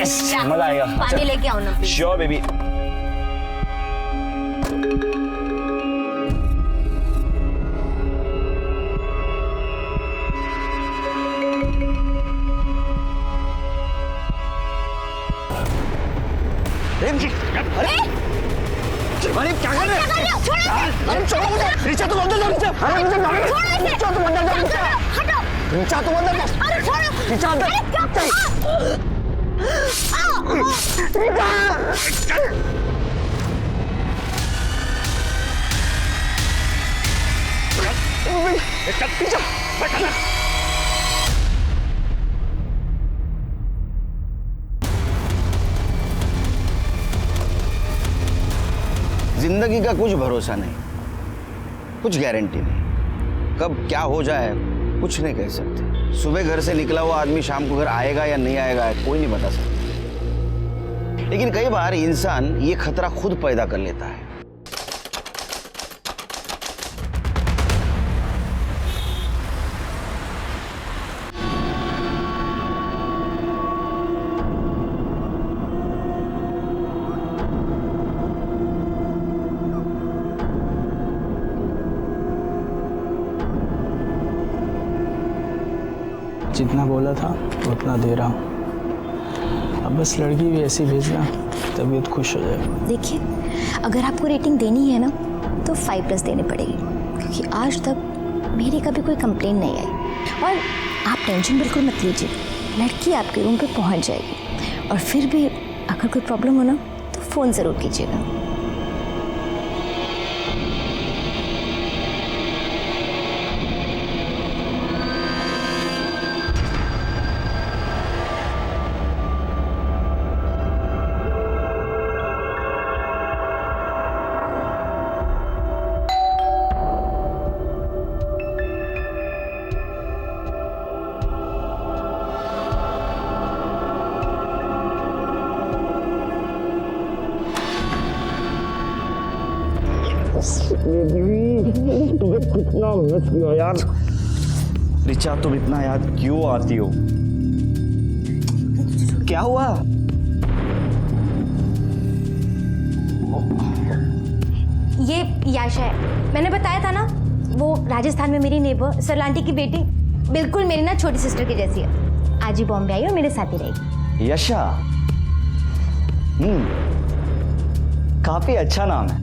Best, मजा आएगा। पानी लेके आओ ना। Sure baby. अरे क्या कर रहे हो? छोड़ो मुझे। रिचा तुम अंदर जाओ। रिचा तुम अंदर जाओ। रिचा तुम अंदर जाओ। अरे छोड़ो। रिचा अंदर। जिंदगी का कुछ भरोसा नहीं, कुछ गारंटी नहीं, कब क्या हो जाए कुछ नहीं कह सकते। सुबह घर से निकला हुआ आदमी शाम को घर आएगा या नहीं आएगा कोई नहीं बता सकता। लेकिन कई बार इंसान ये खतरा खुद पैदा कर लेता है। जितना बोला था उतना दे रहा हूँ। अब बस लड़की भी ऐसी भेजना तबीयत खुश हो जाए। देखिए, अगर आपको रेटिंग देनी है ना तो 5+ देनी पड़ेगी, क्योंकि आज तक मेरी कभी कोई कंप्लेन नहीं आई। और आप टेंशन बिल्कुल मत लीजिए, लड़की आपके रूम पे पहुंच जाएगी। और फिर भी अगर कोई प्रॉब्लम हो ना तो फ़ोन ज़रूर कीजिएगा। तुम्हें कितना मिस किया यार। रिचा तुम इतना याद क्यों आती हो? क्या हुआ? ये याशा है, मैंने बताया था ना, वो राजस्थान में मेरी नेबर सरलांटी की बेटी, बिल्कुल मेरी ना छोटी सिस्टर की जैसी है। आज ही बॉम्बे आई और मेरे साथ ही रहेगी। यशा, काफी अच्छा नाम है,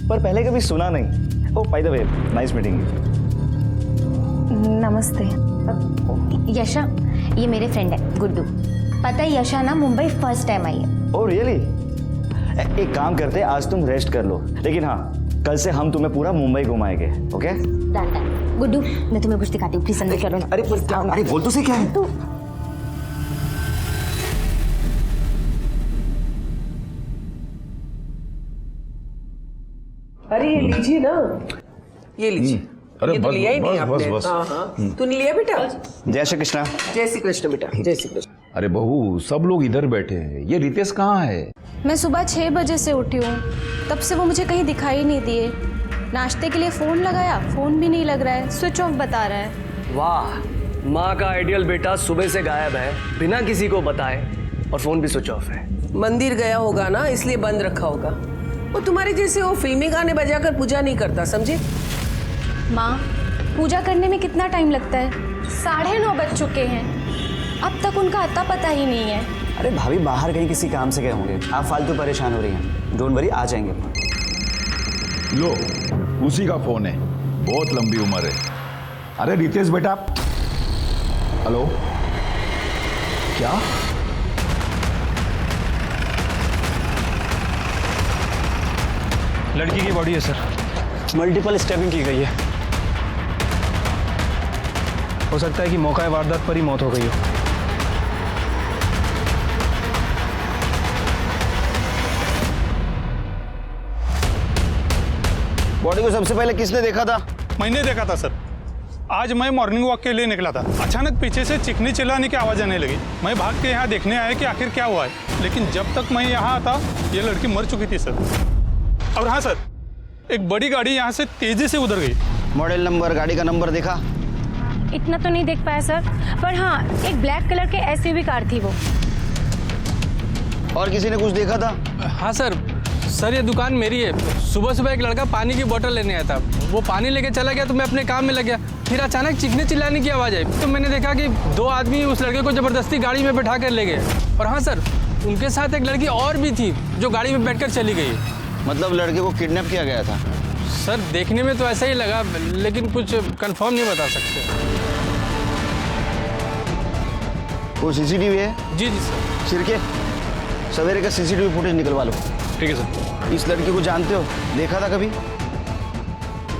पर पहले कभी सुना नहीं। Oh by the way, nice meeting you. नमस्ते। यशा, ये मेरे फ्रेंड है गुड्डू। पता है यशा ना मुंबई फर्स्ट टाइम आई है। Oh really? एक काम करते हैं, आज तुम रेस्ट कर लो, लेकिन हाँ कल से हम तुम्हें पूरा मुंबई घुमाएंगे। ओके? गुड्डू, मैं तुम्हें कुछ दिखाती हूँ, प्लीज अंदर चलो ना। अरे पर क्या? अरे बोल तो से क्या है? तू अरे ये लीजिए ना, ये लीजिए। अरे ये तो बस, लिया ही नहीं बस, आपने। बस। हाँ हाँ, तूने लिया बेटा? जय श्री कृष्णा। जय श्री कृष्ण बेटा, जय श्री कृष्ण। अरे बहू, सब लोग इधर बैठे हैं, ये रितेश कहाँ है? मैं सुबह 6 बजे से उठी हूँ, तब से वो मुझे कहीं दिखाई नहीं दिए। नाश्ते के लिए फ़ोन लगाया, फ़ोन भी नहीं लग रहा है, स्विच ऑफ बता रहा है। वाह, माँ का आइडियल बेटा सुबह से गायब है, बिना किसी को बताए, और फ़ोन भी स्विच ऑफ है। मंदिर गया होगा ना, इसलिए बंद रखा होगा। वो तुम्हारे जैसे वो फिल्मी गाने बजाकर पूजा नहीं करता, समझे? माँ, पूजा करने में कितना टाइम लगता है? 9:30 बज चुके हैं, अब तक उनका अता पता ही नहीं है। अरे भाभी, बाहर कहीं किसी काम से गए होंगे, आप फालतू परेशान हो रही हैं। डोंट वरी, आ जाएंगे। लो, उसी का फोन है, बहुत लंबी उम्र है। अरे रितेश बेटा। हेलो, क्या? लड़की की बॉडी है सर, मल्टीपल स्टैबिंग की गई है। हो सकता है कि मौका वारदात पर ही मौत हो गई हो। बॉडी को सबसे पहले किसने देखा था? मैंने देखा था सर। आज मैं मॉर्निंग वॉक के लिए निकला था, अचानक पीछे से चिकनी चिल्लाने की आवाज़ आने लगी। मैं भाग के यहाँ देखने आया कि आखिर क्या हुआ है, लेकिन जब तक मैं यहाँ आता ये लड़की मर चुकी थी सर। और हाँ सर, एक बड़ी गाड़ी यहाँ से तेजी से उधर गई। मॉडल नंबर, गाड़ी का नंबर देखा? इतना तो नहीं देख पाया सर, पर हाँ एक ब्लैक कलर के SUV कार थी वो। और किसी ने कुछ देखा था? हाँ सर, ये दुकान मेरी है। सुबह सुबह एक लड़का पानी की बोतल लेने आया था, वो पानी लेके चला गया तो मैं अपने काम में लग गया। फिर अचानक चीखने चिल्लाने की आवाज़ आई तो मैंने देखा कि 2 आदमी उस लड़के को ज़बरदस्ती गाड़ी में बैठा कर ले गए। और हाँ सर, उनके साथ एक लड़की और भी थी जो गाड़ी में बैठकर चली गई। मतलब लड़के को किडनैप किया गया था? सर देखने में तो ऐसा ही लगा, लेकिन कुछ कंफर्म नहीं बता सकते। वो सीसीटीवी है? जी सर। सिरके, सवेरे का सीसीटीवी फुटेज निकलवा लो। ठीक है सर। इस लड़की को जानते हो? देखा था कभी?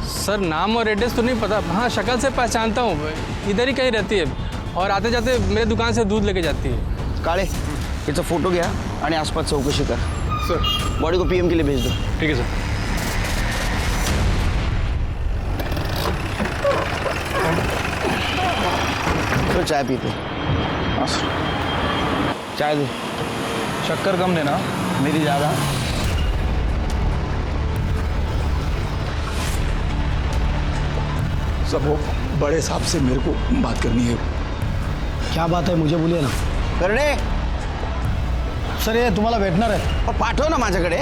सर नाम और एड्रेस तो नहीं पता, हाँ शक्ल से पहचानता हूँ, इधर ही कहीं रहती है और आते जाते मेरे दुकान से दूध लेके जाती है। काळे, याचा फोटो घ्या आणि आसपास चौकशी कर। सर बॉडी को पीएम के लिए भेज दो। ठीक है सर। तो चाय पीते? चाय दे। शक्कर कम देना। मेरी ज़्यादा। सब वो बड़े साहब से मेरे को बात करनी है। क्या बात है मुझे बोलिए ना। करणे सर ये तुम्हाला भेटणार आहे। पाठव ना माझ्याकडे।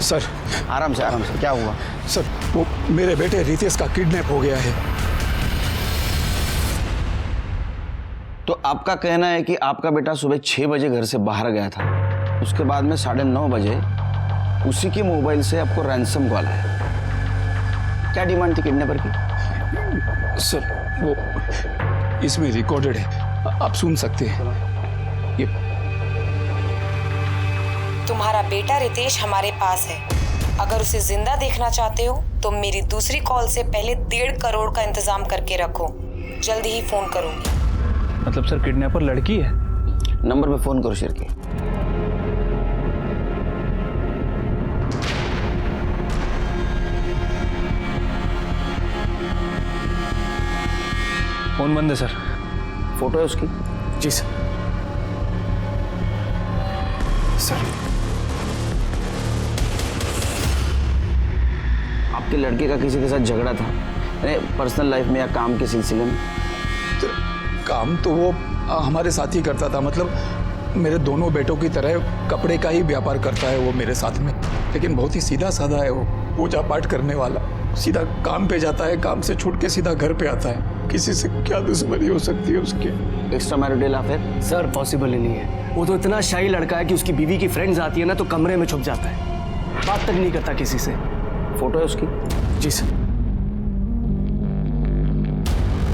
सर आराम से क्या हुआ? सर वो मेरे बेटे रितेश का किडनैप हो गया है। तो आपका कहना है कि आपका बेटा सुबह 6 बजे घर से बाहर गया था, उसके बाद में 9:30 बजे उसी के मोबाइल से आपको रैंसम कॉल आया। क्या डिमांड थी किडनैपर की? सर वो इसमें रिकॉर्डेड है, आप सुन सकते हैं। ये तुम्हारा बेटा रितेश हमारे पास है। अगर उसे जिंदा देखना चाहते हो तो मेरी दूसरी कॉल से पहले 1.5 करोड़ का इंतजाम करके रखो। जल्दी ही फोन करूंगी। मतलब सर किडनैपर लड़की है? नंबर पे फोन करो शिरके। फोन बंद है सर। फोटो है उसकी? जी सर। आपके लड़के का किसी के साथ झगड़ा था पर्सनल लाइफ में या काम के सिलसिले में? तो काम तो वो हमारे साथ ही करता था, मतलब मेरे दोनों बेटों की तरह कपड़े का ही व्यापार करता है वो मेरे साथ में, लेकिन बहुत ही सीधा साधा है वो, पूजा पाठ करने वाला। सीधा काम पे जाता है, काम से छूट के सीधा घर पे आता है। किसी से क्या दुश्मनी हो सकती है उसके? Extra marital affair? Sir possible ही नहीं है। वो तो इतना शाही लड़का है कि उसकी बीवी की फ्रेंड्स आती है ना तो कमरे में छुप जाता है, बात तक नहीं करता किसी से। फोटो है उसकी? जी सर।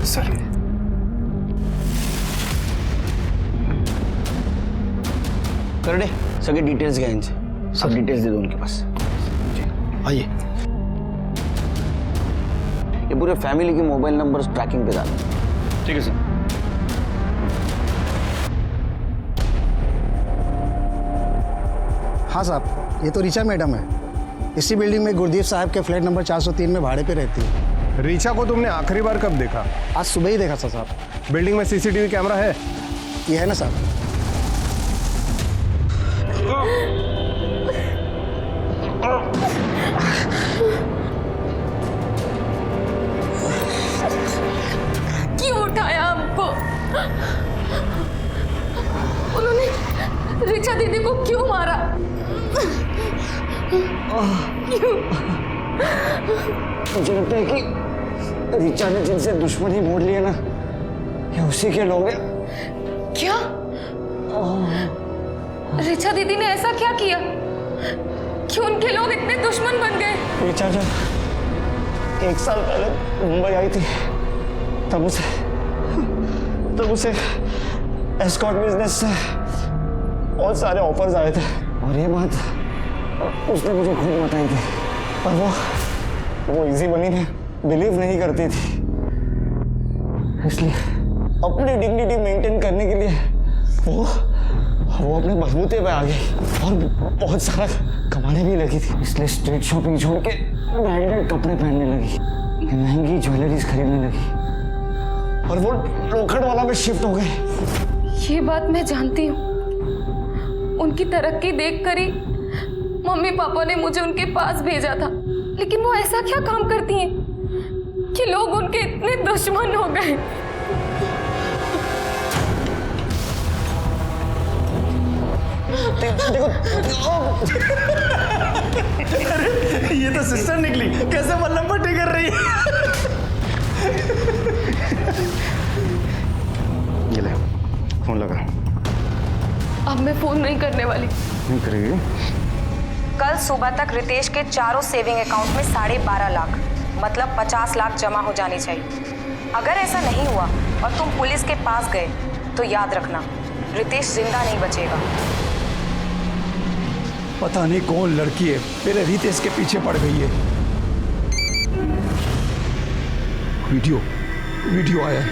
सर करणे सगळे डिटेल्स घ्या इनसे, सब डिटेल्स दे दो उनके पास। आइए। ये पूरे फैमिली के मोबाइल नंबर ट्रैकिंग पे डालो। ठीक है सर। हाँ साहब, ये तो ऋचा मैडम है। इसी बिल्डिंग में गुरदीप साहब के फ्लैट नंबर 403 में भाड़े पे रहती है। ऋचा को तुमने आखिरी बार कब देखा? आज सुबह ही देखा था साहब। बिल्डिंग में सीसीटीवी कैमरा है? ये है ना साहब। क्यों उठाया हमको? उन्होंने ऋचा दीदी को क्यों मारा? क्यों? मुझे लगता है कि ऋचा ने जिनसे दुश्मनी मोड़ लिया ना, ये उसी के लोग हैं। क्या? ऋचा दीदी ने ऐसा क्या किया कि उनके लोग इतने दुश्मन बन गए? ऋचा जब 1 साल पहले मुंबई आई थी तब उसे एस्कॉर्ट बिजनेस से बहुत सारे ऑफर्स आए थे और ये बात उसने मुझे खुद बताई थी, पर वो इजी बनी में बिलीव नहीं करती थी। इसलिए अपनी डिग्निटी मेंटेन करने के लिए वो अपने बलबूते पे आ गई और बहुत सारा कमाने भी लगी थी। इसलिए स्ट्रीट शॉपिंग छोड़ के ब्रांडेड कपड़े पहनने लगी, महंगी ज्वेलरीज खरीदने लगी और वो लोखंड वाला में शिफ्ट हो गई। ये बात मैं जानती हूँ। उनकी तरक्की देखकर ही मम्मी पापा ने मुझे उनके पास भेजा था, लेकिन वो ऐसा क्या काम करती हैं कि लोग उनके इतने दुश्मन हो गए? ये तो सिस्टर निकली, कैसे मल्लम पट्टी कर रही है। ये ले फोन लगा। अब मैं फोन नहीं करने वाली। नहीं करेगी? कल सुबह तक रितेश के चारों सेविंग अकाउंट में 12.5 लाख मतलब 50 लाख जमा हो जानी चाहिए। अगर ऐसा नहीं हुआ और तुम पुलिस के पास गए तो याद रखना रितेश जिंदा नहीं बचेगा। पता नहीं कौन लड़की है मेरे रितेश के पीछे पड़ गई है। वीडियो आया है।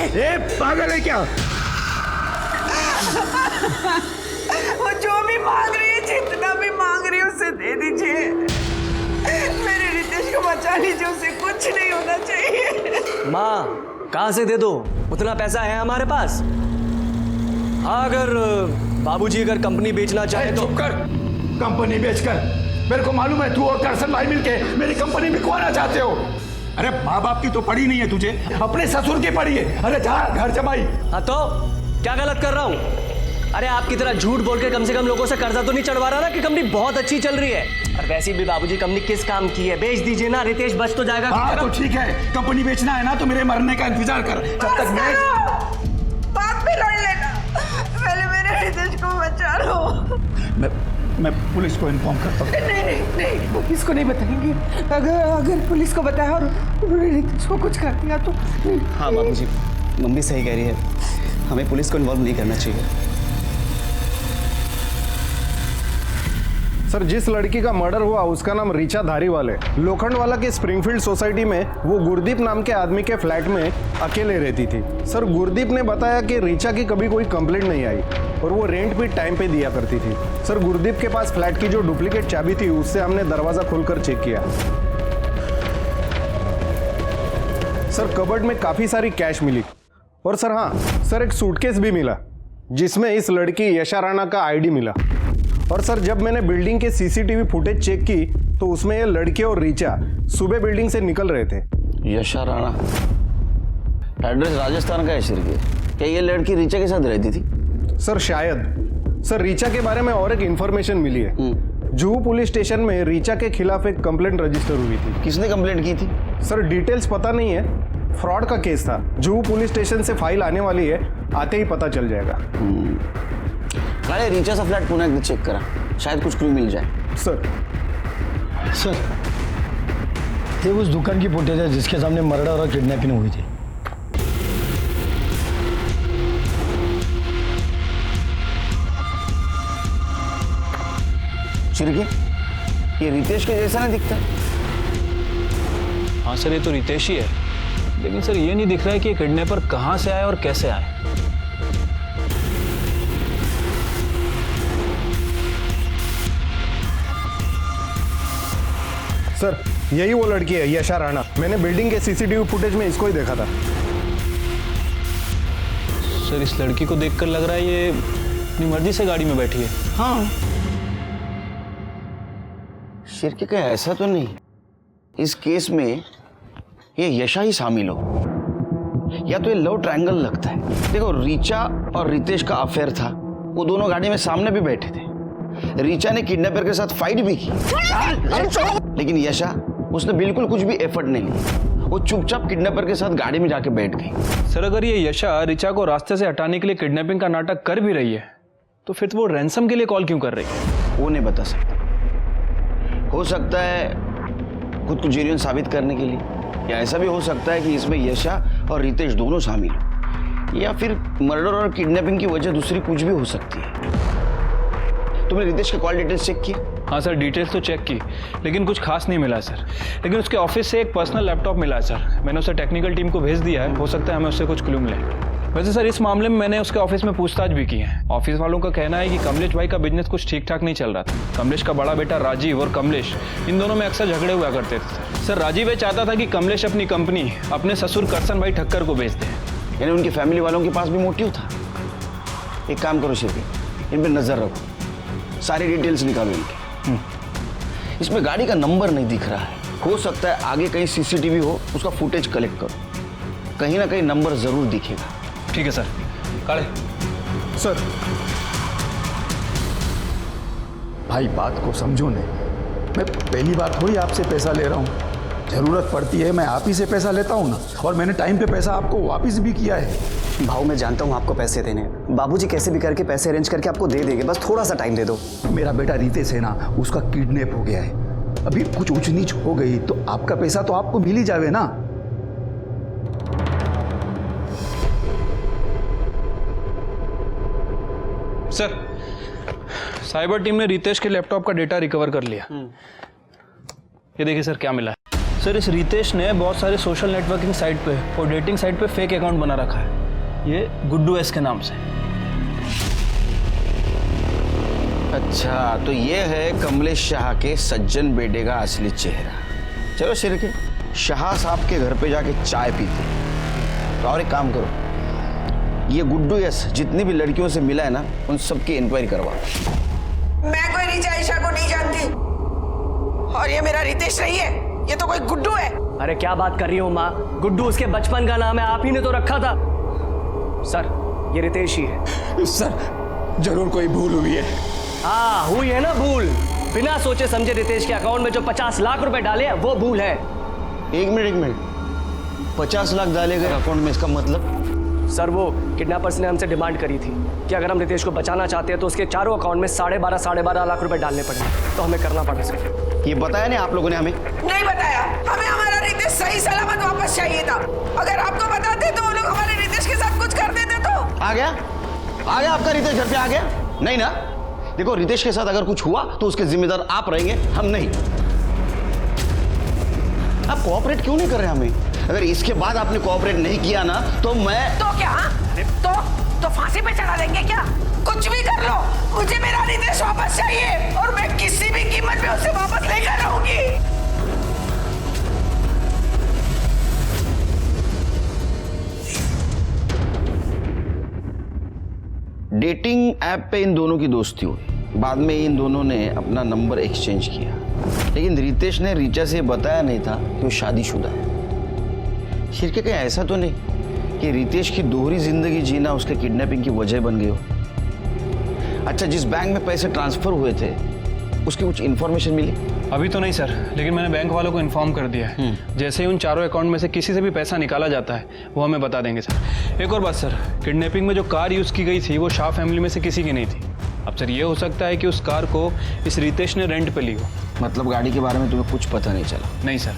ए, पागल है क्या? वो जो भी मांग रही है, जितना भी मांग रही है उसे दे दीजिए। मेरे रितेश को बचा लीजिए, उसे कुछ नहीं होना चाहिए। माँ कहाँ से दे दो, उतना पैसा है हमारे पास। हाँ अगर बाबूजी अगर कंपनी बेचना चाहे तो। चुप कर, कंपनी बेचकर मेरे को मालूम है तू और करसन भाई मिलके मेरी कंपनी बिकवाना चाहते हो। अरे माँ बाप की तो पड़ी नहीं है तुझे, अपने ससुर की पड़ी है। अरे जा घर जमाई। हाँ तो क्या गलत कर रहा हूँ? अरे आपकी तरह झूठ बोल के कम से कम लोगों से कर्जा तो नहीं चढ़वा रहा ना कि कंपनी बहुत अच्छी चल रही है। और वैसे भी बाबूजी कंपनी किस काम की है, बेच दीजिए ना, रितेश बच तो जाएगा। हाँ तो ठीक है, कंपनी बेचना है ना तो मेरे मरने का इंतजार कर। जब तक मैं बात भी लड़ लेना, पहले मेरे रितेश को बचा लो। मैं पुलिस को इन्फॉर्म करता हूँ। नहीं, पुलिस को नहीं बताएंगे। अगर पुलिस को बताया और उन्होंने रितेश को कुछ कर दिया तो। हाँ बाबूजी, मम्मी सही कह रही है, हमें पुलिस को इन्वॉल्व नहीं करना चाहिए। सर जिस लड़की का मर्डर हुआ उसका नाम रीचा धारीवाल है। लोखंडवाला के स्प्रिंगफील्ड सोसाइटी में वो गुरदीप नाम के आदमी के फ्लैट में अकेले रहती थी। सर गुरदीप ने बताया कि रीचा की कभी कोई कंप्लेंट नहीं आई और वो रेंट भी टाइम पे दिया करती थी। सर गुरदीप के पास फ्लैट की जो डुप्लीकेट चाबी थी उससे हमने दरवाजा खोलकर चेक किया। सर कबर्ड में काफी सारी कैश मिली और सर हाँ सर एक सूटकेस भी मिला जिसमें इस लड़की यशा राणा का आईडी मिला। और सर जब मैंने बिल्डिंग के सीसीटीवी फुटेज चेक की तो उसमें ये लड़के और रीचा सुबह बिल्डिंग से निकल रहे थे। यशा राणा, एड्रेस राजस्थान का है सर। क्या ये लड़की रीचा के साथ रहती थी? सर शायद। सर रीचा के बारे में और एक इंफॉर्मेशन मिली है। जुहू पुलिस स्टेशन में रीचा के खिलाफ एक कंप्लेंट रजिस्टर हुई थी। किसने कंप्लेंट की थी? सर डिटेल्स पता नहीं है, फ्रॉड का केस था। जुहू पुलिस स्टेशन से फाइल आने वाली है, आते ही पता चल जाएगा। काले रीचा सा फ्लैट पुनः एक चेक करा, शायद कुछ क्लू मिल जाए। सर ये उस दुकान की फुटेज है जिसके सामने मर्डर और किडनैपिंग हुई थी। चिरके, ये रितेश के जैसा नहीं दिखता। हाँ सर ये तो रितेश ही है, लेकिन सर ये नहीं दिख रहा है कि ये किडनैपर कहाँ से आए और कैसे आए। सर यही वो लड़की है यशा राणा। मैंने बिल्डिंग के सीसीटीवी फुटेज में इसको ही देखा था। सर इस लड़की को देखकर लग रहा है ये अपनी मर्जी से गाड़ी में बैठी है। हाँ शिरके का ऐसा तो नहीं, इस केस में ये यशा ही शामिल हो, या तो ये लव ट्रायंगल लगता है। देखो रीचा और रितेश का अफेयर था, वो दोनों गाड़ी में सामने भी बैठे थे। रीचा ने किडनैपर के साथ फाइट भी की, लेकिन यशा उसने बिल्कुल कुछ भी एफर्ट नहीं लिया, वो चुपचाप किडनैपर के साथ गाड़ी में जाके बैठ गई। सर अगर ये यशा रीचा को रास्ते से हटाने के लिए किडनैपिंग का नाटक कर भी रही है तो फिर तो वो रैंसम के लिए कॉल क्यों कर रही है? वो नहीं बता सकता। हो सकता है खुद को जेन्युइन साबित करने के लिए, या ऐसा भी हो सकता है कि इसमें यशा और रितेश दोनों शामिल हो, या फिर मर्डर और किडनैपिंग की वजह दूसरी कुछ भी हो सकती है। तुमने रितेश के कॉल डिटेल्स चेक किए? हाँ सर डिटेल्स तो चेक की, लेकिन कुछ खास नहीं मिला सर। लेकिन उसके ऑफिस से एक पर्सनल लैपटॉप मिला है सर, मैंने उसे टेक्निकल टीम को भेज दिया है, हो सकता है हमें उससे कुछ क्लू मिले। वैसे सर इस मामले में मैंने उसके ऑफिस में पूछताछ भी की है। ऑफिस वालों का कहना है कि कमलेश भाई का बिजनेस कुछ ठीक ठाक नहीं चल रहा था। कमलेश का बड़ा बेटा राजीव और कमलेश इन दोनों में अक्सर झगड़े हुआ करते थे। सर राजीव ये चाहता था कि कमलेश अपनी कंपनी अपने ससुर करसन भाई ठक्कर को बेच दे। यानी उनकी फैमिली वालों के पास भी मोटिव था। एक काम करो शिरके, इन पर नजर रखो, सारी डिटेल्स निकालो इनकी। इसमें गाड़ी का नंबर नहीं दिख रहा है, हो सकता है आगे कहीं सीसीटीवी हो, उसका फुटेज कलेक्ट करो, कहीं ना कहीं नंबर जरूर दिखेगा। ठीक है सर। काले सर भाई बात को समझो ने, मैं पहली बार थोड़ी आपसे पैसा ले रहा हूँ। जरूरत पड़ती है मैं आप ही से पैसा लेता हूँ ना, और मैंने टाइम पे पैसा आपको वापस भी किया है। भाऊ मैं जानता हूँ आपको पैसे देने, बाबूजी कैसे भी करके पैसे अरेंज करके आपको दे देंगे, बस थोड़ा सा टाइम दे दो। मेरा बेटा रितेश है ना, उसका किडनैप हो गया है। अभी कुछ ऊंच नीच हो गई तो आपका पैसा तो आपको मिल ही जावे ना। सर, साइबर टीम ने रितेश के लैपटॉप का डेटा रिकवर कर लिया। ये देखिए सर क्या मिला है। सर इस रितेश ने बहुत सारे सोशल नेटवर्किंग साइट पे और डेटिंग साइट पे फेक अकाउंट बना रखा है, ये गुड्डू एस के नाम से। अच्छा, तो ये है कमलेश शाह के सज्जन बेटे का असली चेहरा। चलो शिरके, शाह साहब के घर पे जाके चाय पीते। तो और एक काम करो, ये गुड्डू यस जितनी भी लड़कियों से मिला है ना, उन सबकी इंक्वायरी करवा। मैं कोई रिचा ईशा को नहीं जानती, और ये मेरा रितेश नहीं है, ये तो कोई गुड्डू है। अरे क्या बात कर रही हो माँ, गुड्डू उसके बचपन का नाम है, आप ही ने तो रखा था। सर ये रितेश ही है। सर जरूर कोई भूल हुई है। हाँ हुई है ना भूल, बिना सोचे समझे रितेश के अकाउंट में जो 50 लाख रुपए डाले हैं वो भूल है। एक मिनट, 50 लाख डाले गए अकाउंट में, इसका मतलब? सर वो किडनैपर्स ने हमसे डिमांड करी थी कि अगर हम रितेश को बचाना चाहते हैं तो उसके चारों अकाउंट में 12.5 लाख रुपए डालने पड़ेंगे, तो हमें करना पड़ा सर। ये बताया नहीं आप लोगों ने हमें? नहीं बताया, हमें हमारा रितेश सही सलामत वापस चाहिए था। अगर आपको बताते तो वो लोग हमारे रितेश के साथ कुछ कर देते तो। आ गया आपका रितेश घर पे आ गया? नहीं ना? देखो रितेश के साथ अगर कुछ हुआ तो उसके जिम्मेदार आप रहेंगे, हम नहीं। आप कोऑपरेट क्यों नहीं कर रहे हमें? अगर इसके बाद आपने कोऑपरेट नहीं किया ना तो मैं तो क्या तो फांसी पे चढ़ा देंगे क्या? कुछ भी कर लो, मुझे मेरा रितेश वापस चाहिए, और मैं किसी भी कीमत पे उसे वापस लेकर रहूंगी। डेटिंग ऐप पे इन दोनों की दोस्ती हुई, बाद में इन दोनों ने अपना नंबर एक्सचेंज किया, लेकिन रितेश ने रीचा से बताया नहीं था कि वो शादीशुदा है। शिरके कहीं ऐसा तो नहीं कि रितेश की दोहरी जिंदगी जीना उसके किडनैपिंग की वजह बन गई हो? अच्छा, जिस बैंक में पैसे ट्रांसफर हुए थे उसकी कुछ इन्फॉर्मेशन मिली? अभी तो नहीं सर, लेकिन मैंने बैंक वालों को इन्फॉर्म कर दिया है। जैसे ही उन चारों अकाउंट में से किसी से भी पैसा निकाला जाता है वो हमें बता देंगे सर। एक और बात सर, किडनैपिंग में जो कार यूज़ की गई थी वो शाह फैमिली में से किसी की नहीं थी। अब सर ये हो सकता है कि उस कार को इस रितेश ने रेंट पे ली हो। मतलब गाड़ी के बारे में तुम्हें कुछ पता नहीं चला? नहीं सर,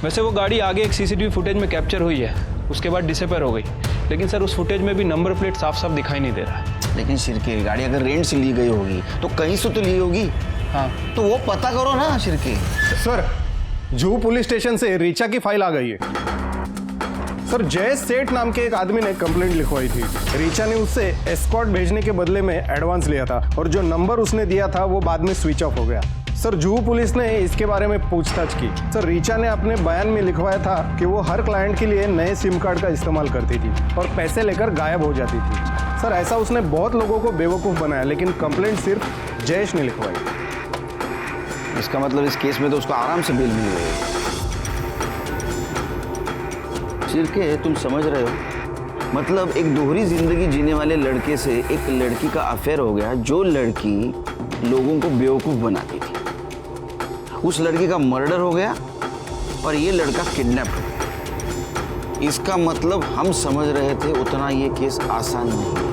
वैसे वो गाड़ी आगे एक सीसीटीवी फुटेज में कैप्चर हुई है, उसके बाद डिसअपीयर हो गई, लेकिन सर उस फुटेज में भी नंबर प्लेट साफ साफ दिखाई नहीं दे रहा है। लेकिन शिरके, गाड़ी अगर रेंट से ली गई होगी तो कहीं से तो ली होगी। हाँ तो वो पता करो ना Shirke. Sir Juhu police station से रीचा की फाइल आ गई है। सर जय सेठ नाम के एक आदमी ने कंप्लेंट लिखवाई थी। रीचा ने उससे एस्कॉर्ट भेजने के बदले में एडवांस लिया था, और जो नंबर उसने दिया था वो बाद में स्विच ऑफ हो गया। सर जुहू पुलिस ने इसके बारे में पूछताछ की। सर रीचा ने अपने बयान में लिखवाया था कि वो हर क्लाइंट के लिए नए सिम कार्ड का इस्तेमाल करती थी और पैसे लेकर गायब हो जाती थी। सर ऐसा उसने बहुत लोगों को बेवकूफ़ बनाया, लेकिन कंप्लेंट सिर्फ जयेश ने लिखवाई। इसका मतलब इस केस में तो उसको आराम से बेल मिल गई। शिरके, तुम समझ रहे हो? मतलब एक दोहरी जिंदगी जीने वाले लड़के से एक लड़की का अफेयर हो गया, जो लड़की लोगों को बेवकूफ बनाती थी। उस लड़की का मर्डर हो गया और ये लड़का किडनैप हो गया। इसका मतलब हम समझ रहे थे उतना ये केस आसान नहीं है।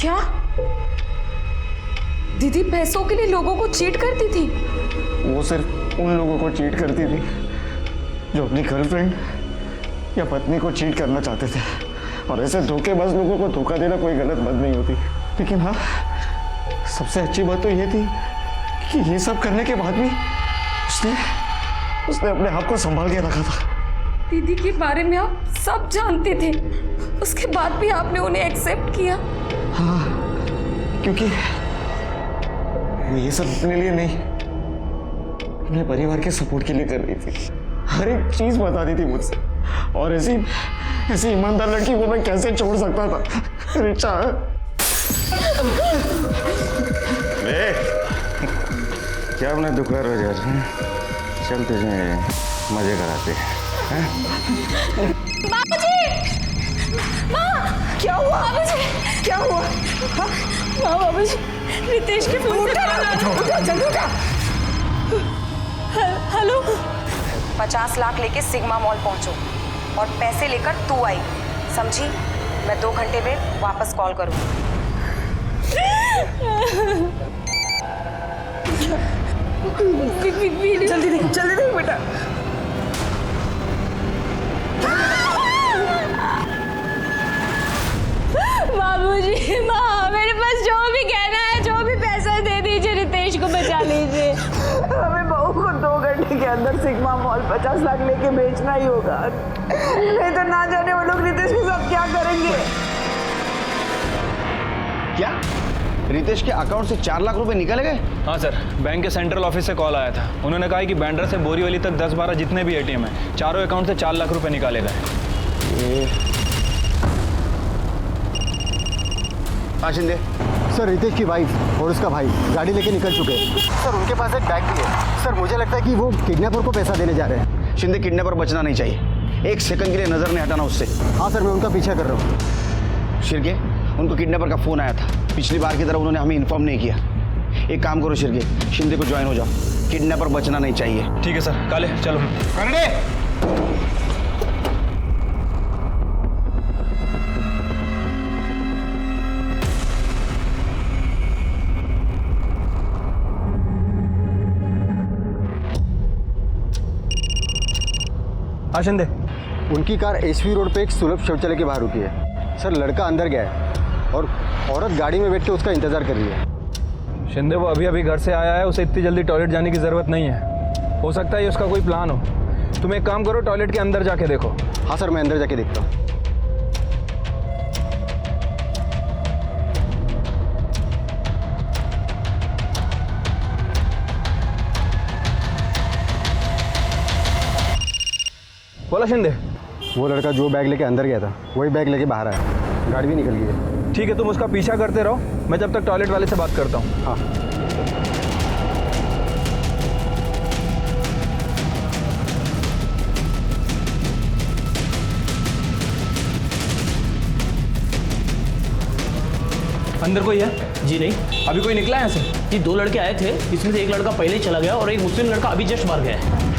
क्या दीदी पैसों के लिए लोगों को चीट करती थी? वो सिर्फ उन लोगों को चीट करती थी जो अपनी गर्लफ्रेंड या पत्नी को चीट करना चाहते थे, और ऐसे धोखेबाज लोगों को धोखा देना कोई गलत बात नहीं होती। लेकिन हाँ, सबसे अच्छी बात तो ये थी कि ये सब करने के बाद भी उसने अपने आप को संभाल के रखा था। दीदी के बारे में आप सब जानते थे, उसके बाद भी आपने उन्हें एक्सेप्ट किया। हाँ, क्योंकि मैं ये सब अपने लिए नहीं, अपने परिवार के सपोर्ट के लिए कर रही थी। हर एक चीज बताती थी मुझसे, और ऐसी ईमानदार लड़की को मैं कैसे छोड़ सकता था। रिचा, क्या अपना दुकान हो जा रहा है? चल तुझे मजे कराते हैं। बाबूजी! माँ! क्या हुआ? बाबूजी! क्या हुआ? हाँ? माँ, बाबूजी, रितेश के फोन से हेलो। 50 लाख लेके सिग्मा मॉल पहुंचो और पैसे लेकर तू आई, समझी? मैं 2 घंटे में वापस कॉल करूँ। जल्दी देख बेटा। बाबूजी, माँ, मेरे पास जो भी गहना है, जो भी पैसा दे दीजिए, रितेश को बचा लीजिए। हमें बहू को 2 घंटे के अंदर सिग्मा मॉल 50 लाख लेके बेचना ही होगा, नहीं तो ना जाने वो लोग रितेश के साथ क्या करेंगे। क्या रितेश के अकाउंट से 4 लाख रुपए निकाले गए? हाँ सर, बैंक के सेंट्रल ऑफिस से कॉल आया था। उन्होंने कहा कि बैंड्रा से बोरीवली तक 10-12 जितने भी एटीएम है, चारों अकाउंट से 4 लाख रुपए निकाले गए। हाँ शिंदे। सर, रितेश की वाइफ और उसका भाई गाड़ी लेके निकल चुके हैं। सर, उनके पास एक बैग भी है। सर, मुझे लगता है कि वो किडनैपर को पैसा देने जा रहे हैं। शिंदे, किडनैपर बचना नहीं चाहिए। 1 सेकंड के लिए नजर नहीं हटाना उससे। हाँ सर, मैं उनका पीछा कर रहा हूँ। शिरके, उनको किडनैपर का फोन आया था। पिछली बार की तरह उन्होंने हमें इन्फॉर्म नहीं किया। एक काम करो शिरके, शिंदे को ज्वाइन हो जाओ। किडनैपर बचना नहीं चाहिए। ठीक है सर। काले चलो। हाँ शिंदे। उनकी कार एसवी रोड पे एक सुलभ शौचालय के बाहर रुकी है। सर, लड़का अंदर गया है और औरत गाड़ी में बैठ के उसका इंतजार कर रही है। शिंदे, वो अभी घर से आया है, उसे इतनी जल्दी टॉयलेट जाने की जरूरत नहीं है। हो सकता है उसका कोई प्लान हो। तुम एक काम करो, टॉयलेट के अंदर जाके देखो। हाँ सर, मैं अंदर जाके देखता हूँ। बोला शिंदे। वो लड़का जो बैग लेके अंदर गया था वही बैग लेके बाहर आया। गाड़ी भी निकल गई है। ठीक है, तुम उसका पीछा करते रहो, मैं जब तक टॉयलेट वाले से बात करता हूँ। हाँ। अंदर कोई है? जी नहीं। अभी कोई निकला है यहाँ से? जी 2 लड़के आए थे, इसमें से एक लड़का पहले ही चला गया और एक मुस्लिम लड़का अभी जस्ट बाहर गया है।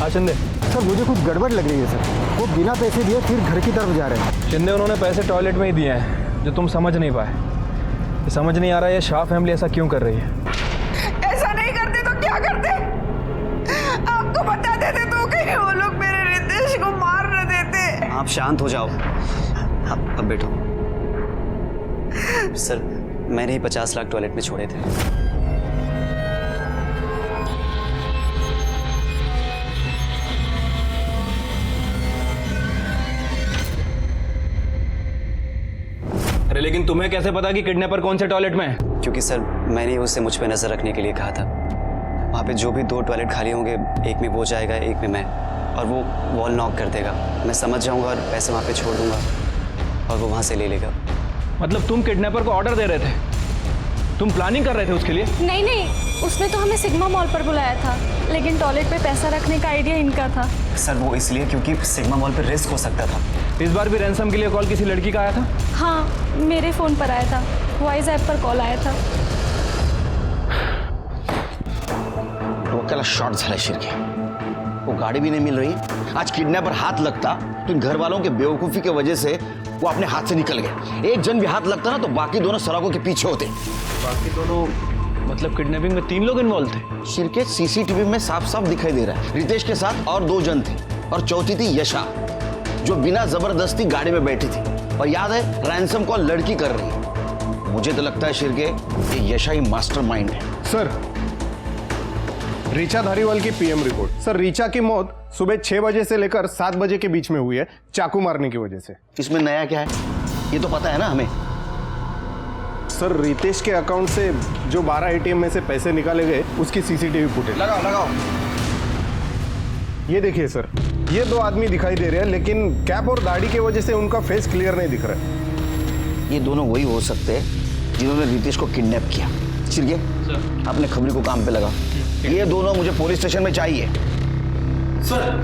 हाँ शिंदे। सर, मुझे कुछ गड़बड़ लग रही है सर। वो बिना पैसे दिए फिर घर की तरफ जा रहे हैं। शिंदे, उन्होंने पैसे टॉयलेट में ही दिए हैं, जो तुम समझ नहीं पाए। ये समझ नहीं आ रहा है ये शाह फैमिली ऐसा क्यों कर रही है। ऐसा नहीं करते तो क्या करते? आपको बता देते तो कहीं वो लोग मेरे रितेश को मार न देते। आप शांत हो जाओ। अब बैठो। सर, मैंने ही 50 लाख टॉयलेट में छोड़े थे। अरे लेकिन तुम्हें कैसे पता कि किडनैपर कौन से टॉयलेट में है? क्योंकि सर, मैंने उससे मुझ पे नजर रखने के लिए कहा था। वहाँ पे जो भी 2 टॉयलेट खाली होंगे, एक में वो जाएगा, एक में मैं, और वो वॉल नॉक कर देगा। मैं समझ जाऊंगा और पैसे वहाँ पे छोड़ दूंगा और वो वहाँ से ले लेगा। मतलब तुम किडनैपर को ऑर्डर दे रहे थे? तुम प्लानिंग कर रहे थे उसके लिए? नहीं, उसने तो हमें सिग्मा मॉल पर बुलाया था, लेकिन टॉयलेट पे पैसा रखने का आइडिया इनका था। सर, वो इसलिए क्योंकि सिग्मा मॉल पर रिस्क हो सकता था। इस बार भी रैंसम के लिए कॉल किसी लड़की का आया था? हाँ, मेरे फ़ोन पर आया था। वॉइस ऐप पर कॉल आया था। डोक्याला शॉर्ट झाला शिरके। वो गाड़ी भी नहीं मिल रही। आज किडनैपर हाथ लगता तो इन घर वालों के बेवकूफी की वजह से वो अपने हाथ से निकल गए। एक जन भी हाथ लगता ना तो बाकी दोनों सड़कों के पीछे होते। बाकी दोनों मतलब किडनैपिंग में 3 लोग इन्वॉल्व थे? शिरके, सीसीटीवी में साफ साफ दिखाई दे रहा है। रितेश के साथ और 2 जन थे और चौथी थी यशा। जो बिना जबरदस्ती गाड़ी में बैठी थी, और याद है रैंसम कॉल लड़की कर रही है। मुझे तो लगता है शिर्के ये यशा ही मास्टरमाइंड है। सर, रीचा धारीवाल की पीएम रिपोर्ट। सर, रीचा की मौत सुबह 6 बजे से लेकर 7 बजे के बीच में हुई है, चाकू मारने की वजह से। इसमें नया क्या है ये तो पता है ना हमें। सर, रितेश के अकाउंट से जो 12 एटीएम में से पैसे निकाले गए उसकी सीसीटीवी फुटेज। लगाओ। ये देखिए सर, ये 2 आदमी दिखाई दे रहे हैं, लेकिन कैप और दाढ़ी की वजह से उनका फेस क्लियर नहीं दिख रहा है। ये दोनों वही हो सकते हैं जिन्होंने रितेश को किडनैप किया। शिर्के, अपने खबरी को काम पे लगा। ये दोनों मुझे पुलिस स्टेशन में चाहिए। सर,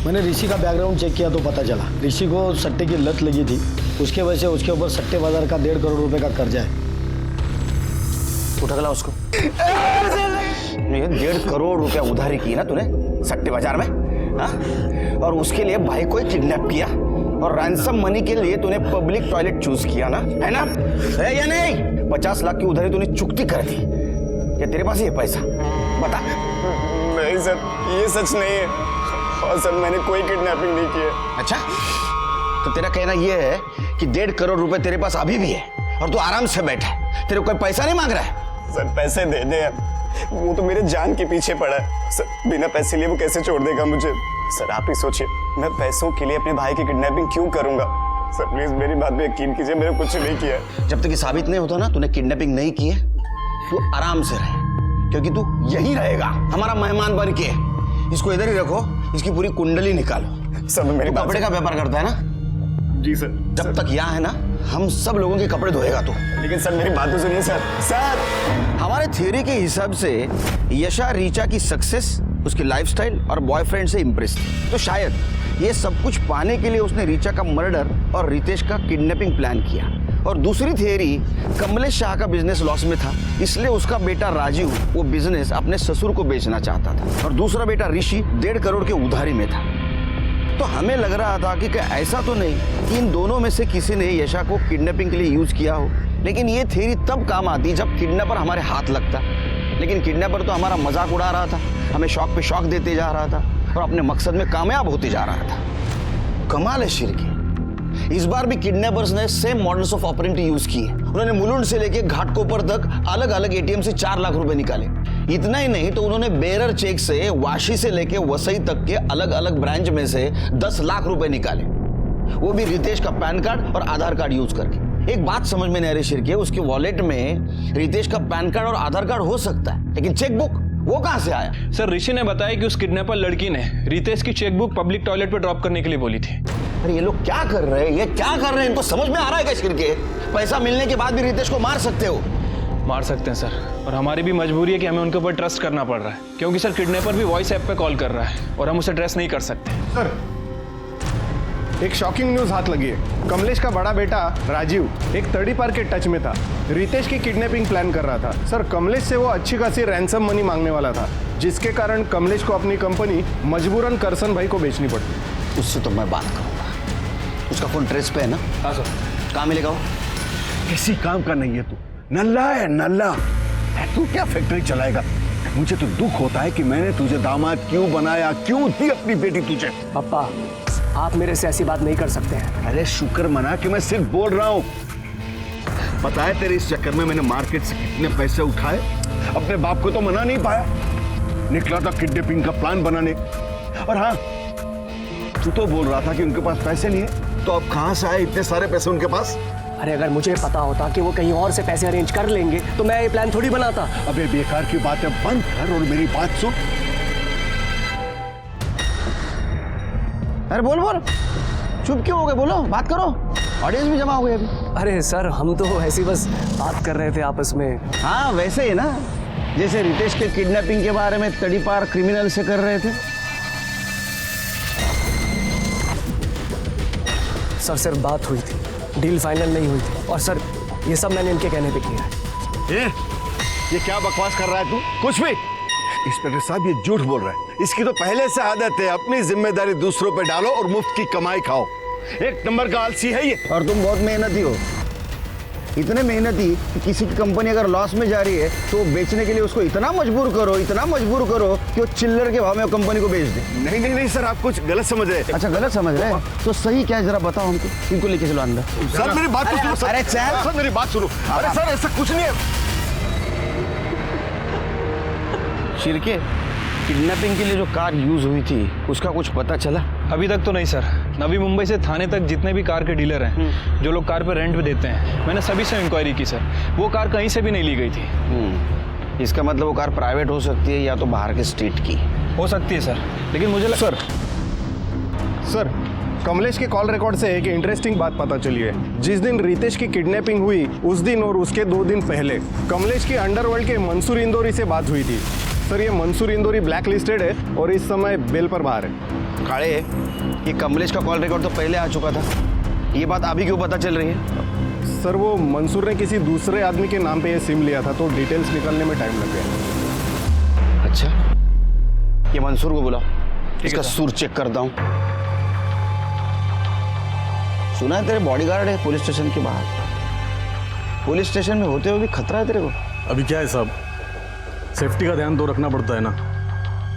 मैंने ऋषि का बैकग्राउंड चेक किया तो पता चला ऋषि को सट्टे की लत लगी थी, उसके वजह से उसके ऊपर सट्टे बाजार का 1.5 करोड़ रुपए का कर्जा है। उठा उसको। ये 1.5 करोड़ रुपया उधारी की ना तूने सट्टे बाजार में, हाँ? और उसके लिए भाई को किडनैप किया, और रैंसम मनी के लिए तूने पब्लिक टॉयलेट चूज किया ना, है ना? है या नहीं? 50 लाख की उधारी तूने चुकती कर दी। क्या तेरे पास ये पैसा? बता। नहीं सर, ये सच नहीं है। और सर, मैंने कोई किडनैपिंग नहीं की है। अच्छा, तो तेरा कहना ये है कि 1.5 करोड़ रुपए तेरे पास अभी भी है और तू आराम से बैठा है, तेरे को कोई पैसा नहीं मांग रहा है? सर, पैसे दे दे, वो तो मेरे जान के पीछे पड़ा है। सर, बिना पैसे लिए वो कैसे छोड़ देगा मुझे? सर, आप ही सोचिए, मैं पैसों के लिए अपने भाई की किडनैपिंग क्यों करूंगा? सर, प्लीज मेरी बात पे यकीन कीजिए, मैंने कुछ नहीं किया है। जब तक ये साबित नहीं होता ना तूने किडनैपिंग नहीं की है, तू आराम से रहे, क्योंकि तू यही रहेगा हमारा मेहमान बन के। इसको इधर ही रखो, इसकी पूरी कुंडली निकालो। सब मेरी कपड़े का व्यापार करता है ना? जी सर। जब तक यहाँ है ना, हम सब लोगों के कपड़े धोएगा तू। लेकिन सर, मेरी बात तो सुनिए सर। सर, हमारे थ्योरी के हिसाब से यशा रीचा की सक्सेस, उसकी लाइफस्टाइल और बॉयफ्रेंड से इंप्रेस थी, तो शायद ये सब कुछ पाने के लिए उसने रीचा का मर्डर और रितेश का किडनैपिंग प्लान किया। और दूसरी थियरी, कमलेश शाह का बिजनेस लॉस में था, इसलिए उसका बेटा राजीव वो बिजनेस अपने ससुर को बेचना चाहता था, और दूसरा बेटा ऋषि 1.5 करोड़ के उधारी में था। तो हमें लग रहा था कि ऐसा तो नहीं कि इन दोनों में से किसी ने यशा को किडनैपिंग के लिए यूज किया हो, लेकिन ये थियरी तब काम आती जब किडनैपर हमारे हाथ लगता। लेकिन किडनैपर तो हमारा मजाक उड़ा रहा था, हमें शौक पे शौक देते जा रहा था और अपने मकसद में कामयाब होते जा रहा था। कमाल है शिर्के, इस बार भी किडनैपर्स ने सेम मॉडल्स ऑफ ऑपरेंटी यूज किए। उन्होंने मुलुंड से लेके घाटकोपर तक अलग अलग एटीएम से 4 लाख रुपए निकाले। इतना ही नहीं तो उन्होंने बेरर चेक से वाशी से लेके वसई तक के अलग अलग ब्रांच में से 10 लाख रुपए निकाले, वो भी रितेश का पैन कार्ड और आधार कार्ड यूज करके। एक बात समझ में नहीं आ रही शिर्के, उसके वॉलेट में रितेश का पैन कार्ड और आधार कार्ड हो सकता है, लेकिन चेकबुक वो कहां से आया? सर, ऋषि ने बताया कि उस किडनैपर लड़की ने रितेश की चेकबुक पब्लिक टॉयलेट पे ड्रॉप करने के लिए बोली थी। अरे ये लोग क्या कर रहे हैं, ये क्या कर रहे हैं? इनको समझ में आ रहा है क्या शिर्के? पैसा मिलने के बाद भी रितेश को मार सकते हो? मार सकते हैं सर, और हमारी भी मजबूरी है कि हमें उनके ऊपर ट्रस्ट करना पड़ रहा है, क्योंकि सर किडनैपर भी वॉइस ऐप पे कॉल कर रहा है और हम उसे ट्रस्ट नहीं कर सकते। सर, एक शॉकिंग न्यूज हाथ लगी है। कमलेश का बड़ा बेटा राजीव एक 30 पार के टच में था, रितेश की किडनैपिंग प्लान कर रहा था। सर, कमलेश से वो अच्छी खासी रैंसम मनी मांगने वाला था, जिसके कारण कमलेश को अपनी कंपनी मजबूरन करसन भाई को बेचनी पड़ी। उससे तो मैं बात करूंगा। उसका फोन ट्रेस पे है ना? हाँ सर। कहाँ मिलेगा वो? किसी काम का नहीं है तू, नल्ला है नल्ला। तू क्या फैक्ट्री चलाएगा? मुझे तो दुख होता है कि मैंने तुझे दामाद क्यों बनाया, क्यों दी अपनी बेटी तुझे। पापा, आप मेरे से ऐसी बात नहीं कर सकते हैं। अरे शुक्र मना कि मैं सिर्फ बोल रहा हूँ। पता है तेरे इस चक्कर में मैंने मार्केट से कितने पैसे उठाए, अपने बाप को तो मना नहीं पाया, निकला था किडनैपिंग का प्लान बनाने। और हाँ, तू तो बोल रहा था कि उनके पास पैसे नहीं है, तो अब कहां से आए इतने सारे पैसे उनके पास? अरे अगर मुझे पता होता कि वो कहीं और से पैसे अरेंज कर लेंगे तो मैं ये प्लान थोड़ी बनाता। अबे बेकार की बातें बंद कर और मेरी बात सुन। अरे बोल बोल, चुप क्यों हो गए? बोलो, बात करो, ऑडियंस भी जमा हो गई अभी। अरे सर, हम तो ऐसी बस बात कर रहे थे आपस में। हाँ, वैसे ही ना, जैसे रितेश के किडनैपिंग के बारे में तड़ीपार क्रिमिनल से कर रहे थे। सर, सिर्फ बात हुई थी, डील फाइनल नहीं हुई थी, और सर ये सब मैंने इनके कहने पे किया है। ये क्या बकवास कर रहा है तू? कुछ भी। इंस्पेक्टर साहब, ये झूठ बोल रहा है। इसकी तो पहले से आदत है, अपनी जिम्मेदारी दूसरों पे डालो और मुफ्त की कमाई खाओ। एक नंबर का आलसी है ये। और तुम बहुत मेहनती हो। इतने मेहनती कि किसी की कंपनी अगर लॉस में जा रही है तो बेचने के लिए उसको इतना मजबूर करो कि वो चिल्लर के भाव में कंपनी को बेच दे। नहीं नहीं नहीं सर, आप कुछ गलत समझ रहे हैं। अच्छा, गलत समझ रहे हैं तो सही क्या है जरा बताओ हमको। इनको लेके चलो अंदर। सर मेरी बात तो सुनो सर। अरे चल सर मेरी बात सुनो। अरे सर ऐसा कुछ नहीं है। शिरके, किडनैपिंग के लिए जो कार यूज हुई थी उसका कुछ पता चला? अभी तक तो नहीं सर। नवी मुंबई से थाने तक जितने भी कार के डीलर हैं जो लोग कार पे रेंट पे देते हैं, मैंने सभी से इंक्वायरी की सर। वो कार कहीं से भी नहीं ली गई थी। इसका मतलब वो कार प्राइवेट हो सकती है या तो बाहर के स्टेट की हो सकती है सर, लेकिन मुझे सर कमलेश के कॉल रिकॉर्ड से एक इंटरेस्टिंग बात पता चली है। जिस दिन रितेश की किडनैपिंग हुई उस दिन और उसके 2 दिन पहले कमलेश की अंडरवर्ल्ड के मंसूर इंदौरी से बात हुई थी। सर ये मंसूर इंदौरी ब्लैक लिस्टेड है और इस समय बेल पर बाहर है। काले, ये कमलेश का कॉल रिकॉर्ड तो पहले आ चुका था, ये बात अभी क्यों पता चल रही है? सर वो मंसूर ने किसी दूसरे आदमी के नाम पे ये सिम लिया था तो डिटेल्स निकलने में टाइम लग गया। अच्छा, ये मंसूर को बुलाओ, इसका सुर चेक करता हूँ। सुना है तेरे बॉडीगार्ड है पुलिस स्टेशन के बाहर। पुलिस स्टेशन में होते हुए भी खतरा है तेरे को? अभी क्या है साहब, सेफ्टी का ध्यान तो रखना पड़ता है ना।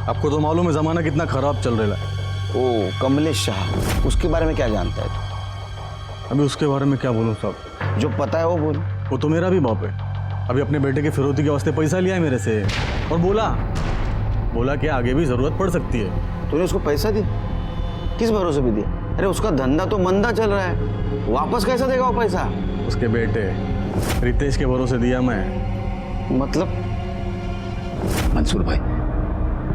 आपको तो मालूम है जमाना कितना खराब चल रहा है। ओ कमलेश शाह, उसके बारे में क्या जानता है तू? अभी उसके बारे में क्या बोलूं साहब? जो पता है वो बोल। वो तो मेरा भी बाप है। अभी अपने बेटे के फिरौती के वास्ते पैसा लिया है मेरे से और बोला कि आगे भी जरूरत पड़ सकती है। तूने उसको पैसा दिया? किस भरोसे भी दिया? अरे उसका धंधा तो मंदा चल रहा है, वापस कैसा देगा वो पैसा? उसके बेटे रितेश के भरोसे दिया मैं। मतलब? मंसूर भाई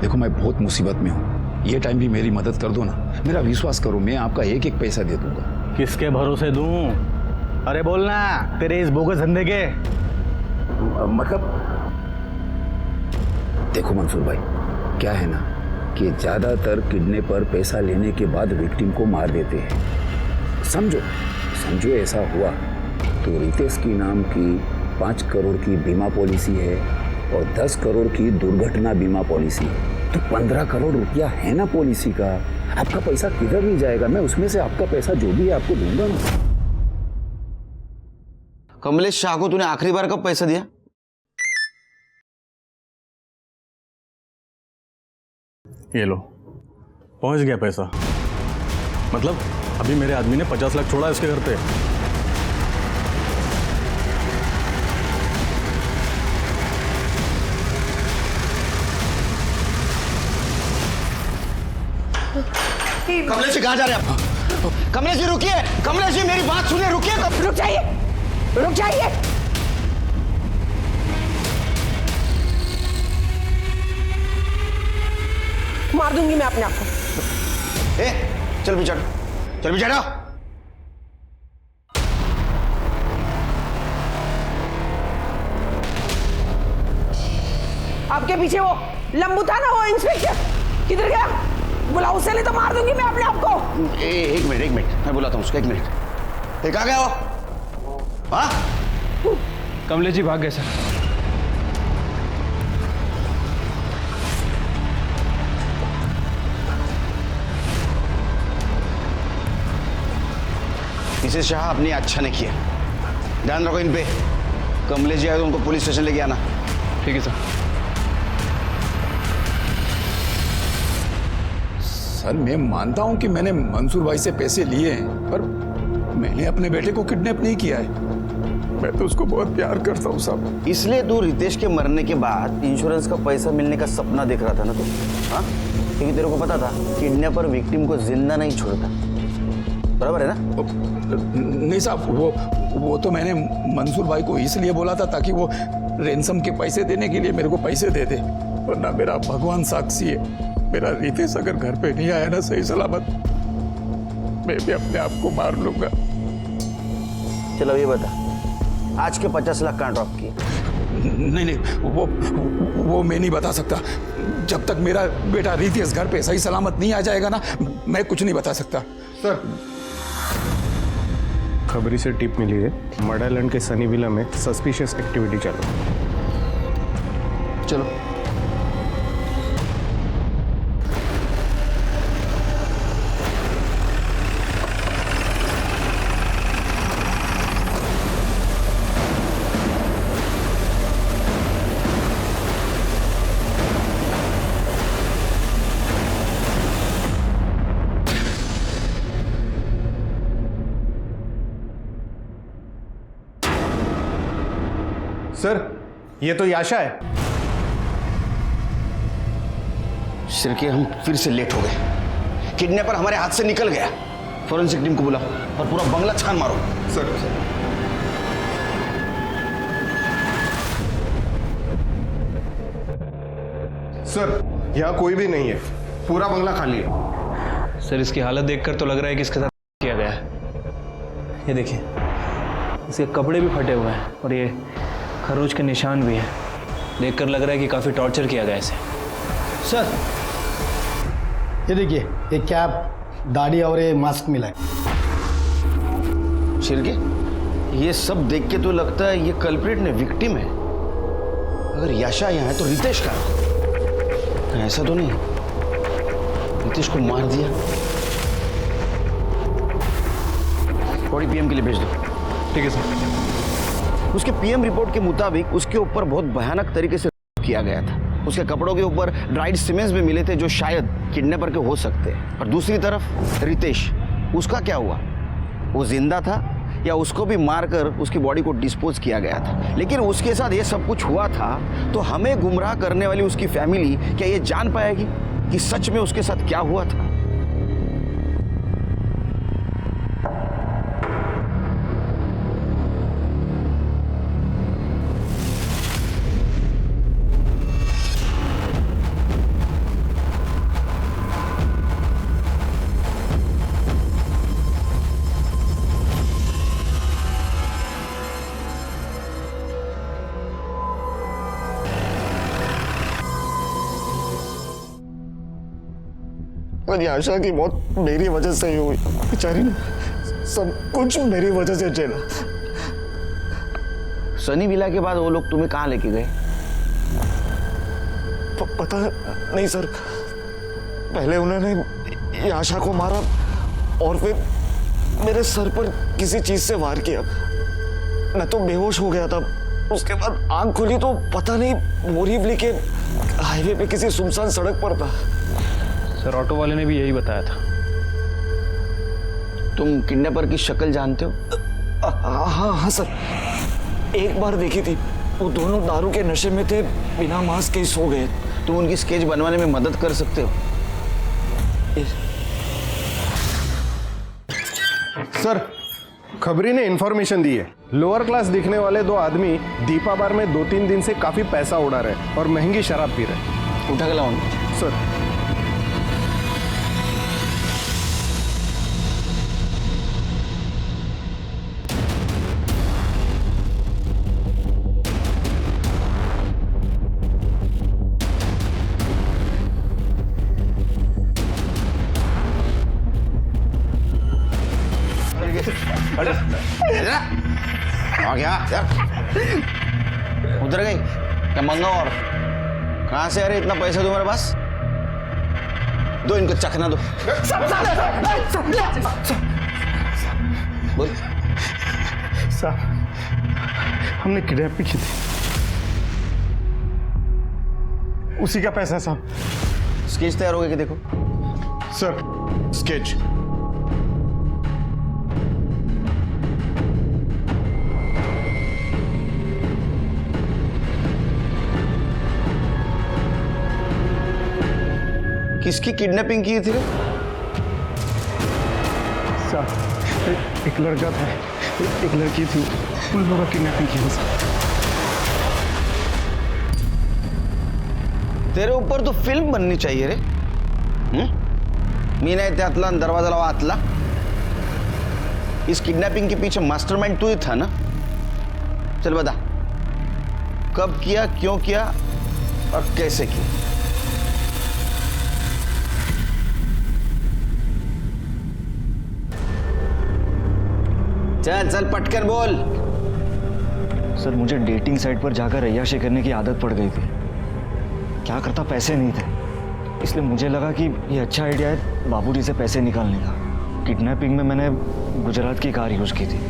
देखो, मैं बहुत मुसीबत में हूँ, ये टाइम भी मेरी मदद कर दो ना। मेरा विश्वास करो, मैं आपका एक एक पैसा दे दूंगा। किसके भरोसे दूं? अरे बोलना, तेरे इस बोगस धंधे के मतलब देखो मंसूर भाई, क्या है ना कि ज़्यादातर किडनैपर पैसा लेने के बाद विक्टिम को मार देते हैं। समझो ऐसा हुआ तो रितेश की नाम की 5 करोड़ की बीमा पॉलिसी है और 10 करोड़ की दुर्घटना बीमा पॉलिसी है, तो 15 करोड़ रुपया है ना पॉलिसी का। आपका पैसा किधर नहीं जाएगा, मैं उसमें से आपका पैसा जो भी है आपको दूंगा ना। कमलेश शाह को तूने आखिरी बार कब पैसा दिया? ये लो, पहुंच गया पैसा। मतलब अभी मेरे आदमी ने 50 लाख छोड़ा है उसके घर पे। कमलेश जी कहाँ जा रहे हैं आप? कमलेश जी रुकिए, कमलेश जी मेरी बात सुनिए, रुकिए। रुक जाइए। मार दूंगी मैं अपने आप को। चल पीछे हटो। आपके पीछे वो लंबू था ना, वो इंस्पेक्टर किधर गया? बुलाओ उसे, नहीं तो मार दूंगी मैं अपने आप को। एक मिनट मैं बुलाता हूँ उसको। 1 मिनट। कहाँ गया वो? हाँ? कमलेश जी भाग गए सर। मिसेस शाह आपने अच्छा नहीं किया, ध्यान रखो इन पे। कमलेश जी आए तो उनको पुलिस स्टेशन लेके आना। ठीक है सर। सर मैं मानता हूं कि मैंने मंसूर भाई से पैसे लिए हैं, पर मैंने अपने बेटे को किडनैप नहीं किया है। मैं तो उसको बहुत प्यार करता हूँ साहब। इसलिए तू रितेश के मरने के बाद इंश्योरेंस का पैसा मिलने का सपना देख रहा था ना तू? हाँ, क्योंकि तेरे को पता था किडनैपर विक्टिम को जिंदा नहीं छोड़ता, बराबर है ना? नहीं साहब, वो तो मैंने मंसूर भाई को इसलिए बोला था ताकि वो रेंसम के पैसे देने के लिए मेरे को पैसे दे दे, वरना मेरा भगवान साक्षी है, मेरा रितेश अगर घर पे नहीं आया ना सही सलामत, मैं भी अपने आप को मार लूंगा। चलो ये बता, आज के 50 लाख कहाँ ड्रॉप किए? नहीं, वो मैं नहीं बता सकता। जब तक मेरा बेटा रितेश घर पे सही सलामत नहीं आ जाएगा ना, मैं कुछ नहीं बता सकता। सर खबरी से टिप मिली है, मर्ड आइलैंड के सनी विला में सस्पिशियस एक्टिविटी चलो। सर ये तो याशा है। सिरके हम फिर से लेट हो गए। किडनैपर हमारे हाथ से निकल गया। फॉरेंसिक टीम को बुलाओ और पूरा बंगला छान मारो। सर सर यहाँ कोई भी नहीं है, पूरा बंगला खाली है। सर इसकी हालत देखकर तो लग रहा है कि इसके साथ किया गया है। ये देखिए, इसके कपड़े भी फटे हुए हैं और ये खरोच के निशान भी हैं। देखकर लग रहा है कि काफ़ी टॉर्चर किया गया इसे। सर ये देखिए, एक कैप, दाढ़ी और ये मास्क मिला है। शिरके, ये सब देख के तो लगता है ये कल्प्रिट ने विक्टिम है। अगर याशा यहाँ है तो रितेश का, ऐसा तो नहीं रितेश को मार दिया। बॉडी पीएम के लिए भेज दो। ठीक है सर। उसके पीएम रिपोर्ट के मुताबिक उसके ऊपर बहुत भयानक तरीके से किया गया था। उसके कपड़ों के ऊपर ड्राइड सीमेंट्स भी मिले थे जो शायद किडनैपर के हो सकते हैं। और दूसरी तरफ रितेश, उसका क्या हुआ? वो जिंदा था या उसको भी मारकर उसकी बॉडी को डिस्पोज किया गया था? लेकिन उसके साथ ये सब कुछ हुआ था तो हमें गुमराह करने वाली उसकी फैमिली क्या ये जान पाएगी कि सच में उसके साथ क्या हुआ था? पर आशा की मौत मेरी वजह से ही हुई। बेचारी ने सब कुछ मेरी वजह से झेला। सनी विला के बाद वो लोग तुम्हें कहाँ लेके गए? पता नहीं सर। पहले उन्होंने आशा को मारा और फिर मेरे सर पर किसी चीज से वार किया। मैं तो बेहोश हो गया था। उसके बाद आंख खुली तो पता नहीं बोरीवली के हाईवे पे किसी सुनसान सड़क पर था। सर ऑटो वाले ने भी यही बताया था। तुम किडनैपर की शक्ल जानते हो? हाँ सर, एक बार देखी थी। वो दोनों दारू के नशे में थे, बिना मास्क के सो गए। तुम उनकी स्केच बनवाने में मदद कर सकते हो? सर खबरी ने इंफॉर्मेशन दी है, लोअर क्लास दिखने वाले दो आदमी दीपा बार में 2-3 दिन से काफी पैसा उड़ा रहे और महंगी शराब पी रहे। उठा के लाओ सर। उधर गई क्या मंगा? और कहां से आ रहे इतना पैसा तुम्हारे पास? दो इनको चखना दो। बोल। साहब हमने किडनैपिंग की थी, उसी का पैसा है साहब। स्केच तैयार हो गया कि देखो। Sir sketch. किसकी किडनैपिंग की थी? साहब एक लड़का था, एक लड़की थी, उन लोगों की किडनैपिंग की थी। तेरे ऊपर तो फिल्म बननी चाहिए रे। मीना त्यातला दरवाजा लावा आतला। इस किडनैपिंग के पीछे मास्टरमाइंड तू ही था ना? चल बता, कब किया, क्यों किया और कैसे किया? चल चल पटकन बोल। सर मुझे डेटिंग साइट पर जाकर अय्याशी करने की आदत पड़ गई थी। क्या करता, पैसे नहीं थे, इसलिए मुझे लगा कि ये अच्छा आइडिया है बाबूजी से पैसे निकालने का। किडनैपिंग में मैंने गुजरात की कार यूज़ की थी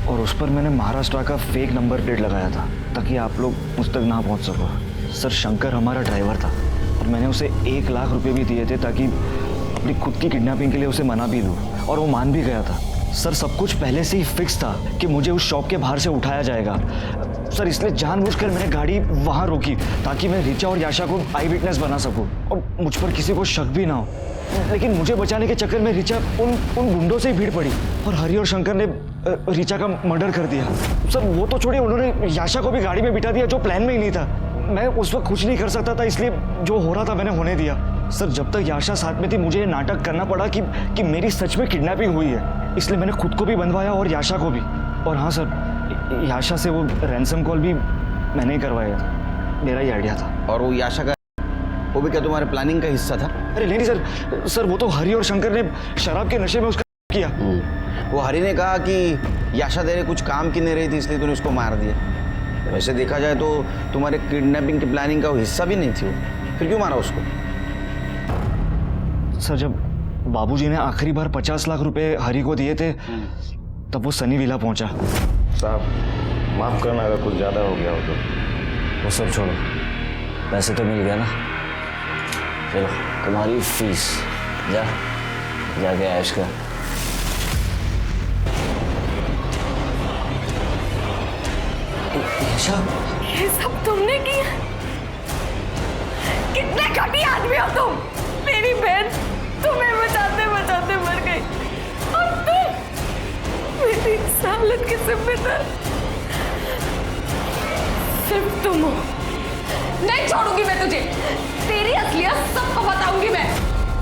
और उस पर मैंने महाराष्ट्र का फेक नंबर प्लेट लगाया था ताकि आप लोग मुझ तक ना पहुंच सको। सर शंकर हमारा ड्राइवर था और मैंने उसे 1 लाख रुपए भी दिए थे ताकि अपनी खुद की किडनैपिंग के लिए उसे मना भी दूँ, और वो मान भी गया था। सर सब कुछ पहले से ही फिक्स था कि मुझे उस शॉप के बाहर से उठाया जाएगा सर, इसलिए जानबूझकर मैंने गाड़ी वहां रोकी ताकि मैं रिचा और याशा को आई विटनेस बना सकूं और मुझ पर किसी को शक भी ना हो। लेकिन मुझे बचाने के चक्कर में रिचा उन गुंडों से ही भीड़ पड़ी और हरि और शंकर ने रिचा का मर्डर कर दिया। सर वो तो छोड़िए, उन्होंने याशा को भी गाड़ी में बिठा दिया जो प्लान में ही नहीं था। मैं उस वक्त कुछ नहीं कर सकता था, इसलिए जो हो रहा था मैंने होने दिया। सर जब तक याशा साथ में थी मुझे ये नाटक करना पड़ा कि मेरी सच में किडनैपिंग हुई है, इसलिए मैंने खुद को भी बंधवाया और याशा को भी। और हाँ सर, याशा से वो रैंसम कॉल भी मैंने ही करवाया था, मेरा ही आइडिया था। और वो याशा का वो भी क्या तुम्हारे प्लानिंग का हिस्सा था? अरे नहीं सर वो तो हरि और शंकर ने शराब के नशे में उसका किया। वो हरि ने कहा कि याशा तेरे कुछ काम की नहीं रही थी इसलिए तूने उसको मार दिया। वैसे देखा जाए तो तुम्हारे किडनैपिंग की प्लानिंग का वो हिस्सा भी नहीं थी वो, फिर क्यों मारा उसको? सर जब बाबूजी ने आखिरी बार 50 लाख रुपए हरि को दिए थे तब वो सनी विला पहुंचा। साहब माफ करना अगर कुछ ज़्यादा हो गया हो तो। वो सब छोड़ो, पैसे तो मिल गया ना, चलो तुम्हारी फीस जाके ऐश कर। ये सब तुमने किया? कितने घटिया आदमी हो तुम! मेरी बहन तुम्हें बचाते बचाते मर गई और तुम मेरी इस हालत के जिम्मेदार सिर्फ तुम हो। नहीं छोड़ूंगी मैं तुझे, तेरी असलियत सबको बताऊंगी मैं।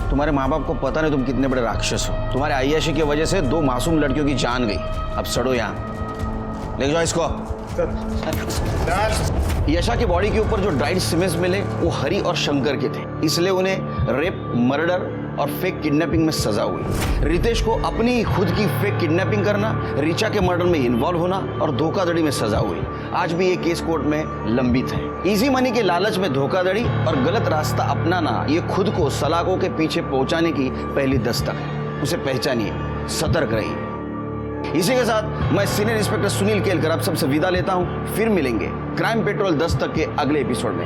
तुम्हारे माँ बाप को पता नहीं तुम कितने बड़े राक्षस हो। तुम्हारे आय्याशी की वजह से 2 मासूम लड़कियों की जान गई। अब सड़ो यहाँ, ले जाओ इसको। यशा की बॉडी के ऊपर जो ड्राइड सीमेंट्स मिले वो हरि और शंकर के थे, इसलिए उन्हें रेप, मर्डर और फेक किडनैपिंग में सजा हुई। रितेश को अपनी खुद की फेक किडनैपिंग करना, रिचा के मर्डर में इन्वॉल्व होना और धोखाधड़ी में सजा हुई। आज भी ये केस कोर्ट में लंबित है। इजी मनी के लालच में धोखाधड़ी और गलत रास्ता अपनाना ये खुद को सलाखों के पीछे पहुंचाने की पहली दस्तक है। उसे पहचानिए, सतर्क रहिए। इसी के साथ मैं सीनियर इंस्पेक्टर सुनील केलकर आप सबसे विदा लेता हूं। फिर मिलेंगे क्राइम पेट्रोल 10 तक के अगले एपिसोड में।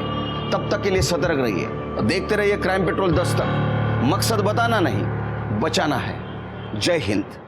तब तक के लिए सतर्क रहिए और देखते रहिए क्राइम पेट्रोल 10 तक। मकसद बताना नहीं, बचाना है। जय हिंद।